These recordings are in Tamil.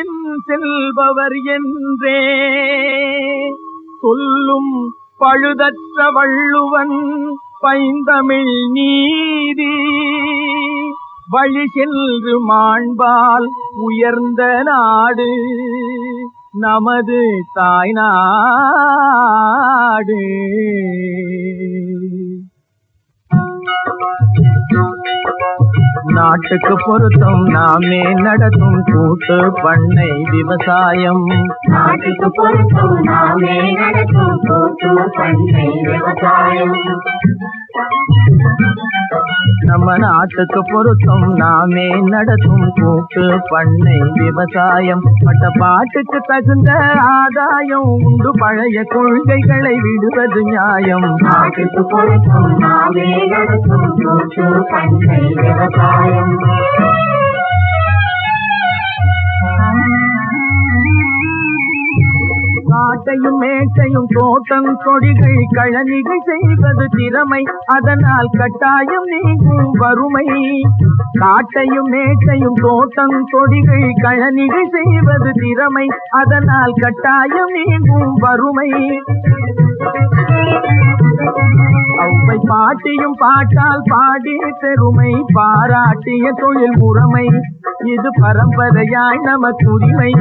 பின் செல்பவர் என்றே சொல்லும் பழுதற்ற வள்ளுவன் பைந்தமிழ் நீதி வழி சென்று மாண்பால் உயர்ந்த நாடு நமது தாய்நாடு. நாட்டுக்கு பொருத்தம் நாமே நடத்தும் கூட்டு பண்ணை விவசாயம். நாட்டுக்கு பொருத்தம் நாமே நடத்தும் கூட்டு பண்ணை விவசாயம். நம்ம நாட்டுக்கு பொருத்தம் நாமே நடத்தும் கூட்டு பண்ணை விவசாயம். பட்ட பாட்டுக்கு தகுந்த ஆதாயம் உண்டு, பழைய கொள்கைகளை விடுவது நியாயம். நாட்டுக்கு பொருத்தம் நாமே நடத்தும் கூட்டு பண்ணை விவசாயம். காட்டையும் மேட்டையும் தோட்டம் கொடிகள் கழனிகள் செய்வது திறமை, அதனால் கட்டாயம் நீங்கும் வறுமை. காட்டையும் மேட்டையும் தோட்டம் கொடிகள் கழனிகள் செய்வது திறமை, அதனால் கட்டாயம் நீங்கும் வறுமை. அவ்வை பாட்டியும் பாட்டால் பாடி பெருமை பாராட்டிய தொழில் முறைமை, இது பரம்பரையாய் நமக்குரிமை.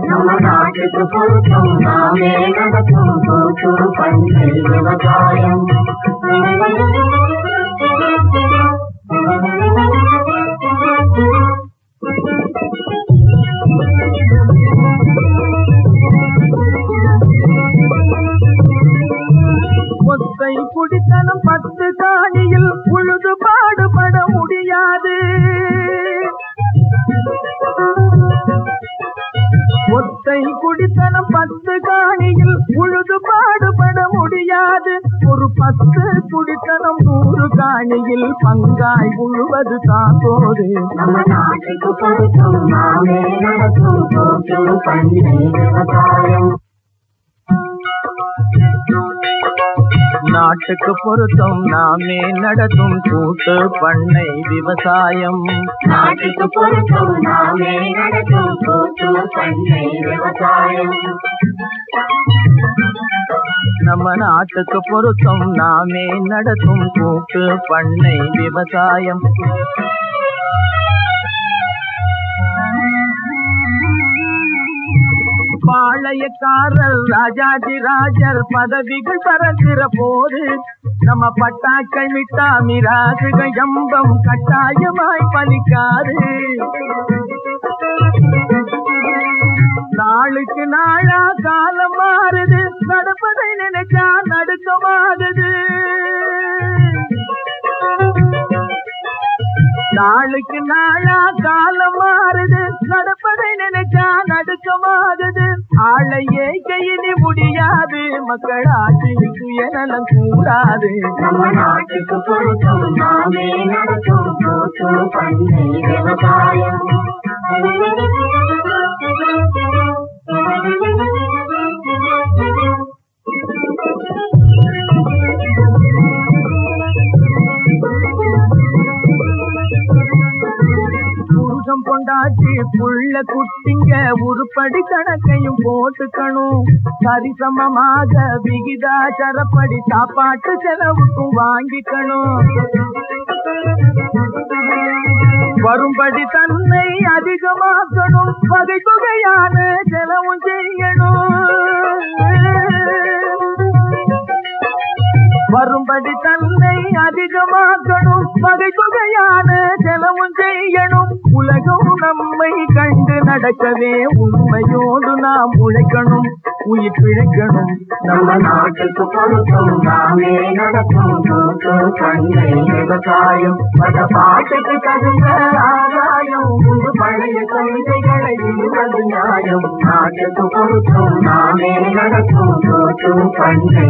நம்ம நாட்டுக்கு பொருத்தம் நாமே நடத்தும் கூட்டு பண்ணை விவசாயம். ஒத்தை குடித்தனம் 10 காணியில் உழுது பாடுபட முடியாது. ஒத்தை குடித்தனம் 10 காணியில் உழுது பாடுபட முடியாது. ஒரு 10 குடித்தனம் 100 காணியில் பங்காய் உழுவது தாங்கோடு. நம்ம நாட்டுக்கு பொருத்தம் நாமே நடத்தும் கூட்டு பண்ணை விவசாயம். நாட்டுக்கு பொருத்தம் நாமே நடத்தும் கூட்டு பண்ணை விவசாயம். நாட்டுக்கு பொருத்தம் நாமே நடத்தும் கூட்டு பண்ணை விவசாயம். நம்ம நாட்டுக்கு பொருத்தம் நாமே நடத்தும் கூட்டு பண்ணை விவசாயம். பாளையக்காரர் ராஜாதி ராஜர் பதவிகள் பறக்கிற போது நம்ம பட்டாக்கள் மிட்டா மிராசுகள் எம்பம் கட்டாயமாய் பலிக்காது. நாளுக்கு நாளா காலம் மாறுது, நடப்பதை நினைச்சா நடுக்கமாகுது. நாளுக்கு நாளா காலம் மாறுது, நடப்பதை நினைச்சா நடுக்கமாகுது. ஆளையே கையினி முடியாது, மக்களாட்சி சுயநலம் கூடாது. நம்ம நாட்டுக்கு பொருத்தம் நாமே நடத்தும் கூட்டு பண்ணை விவசாயம். புருஷம் பொண்டாட்டி புள்ள குட்டிங்க உருப்படி கணக்கையும் போட்டுக்கணும். சரிசமமாக விகிதாச்சாரப்படி சாப்பாட்டு செலவுக்கும் வாங்கிக்கணும். வரும்படி தன்னை அதிகமாக்கணும், வகை தொகையான செலவும் செய்யணும். வரும்படி தன்னை அதிகமாக்கணும், வகை தொகையான செலவும் செய்யணும். உலகம் நம்மை கண்டு நடக்கவே உண்மையோடு நாம் உழைக்கணும், உயிர் பிழைக்கணும். நம்ம நாட்டுக்கு பொருத்தம் நாமே நடத்தும் கூட்டு பண்ணை விவசாயம். பல பாட்டுக்கு தகுந்த ஆதாயம் உண்டு, பழைய கொள்கைகளை விடுவது நியாயம். நாட்டுக்கு பொருத்தம் நாமே நடத்தும் கூட்டு பண்ணை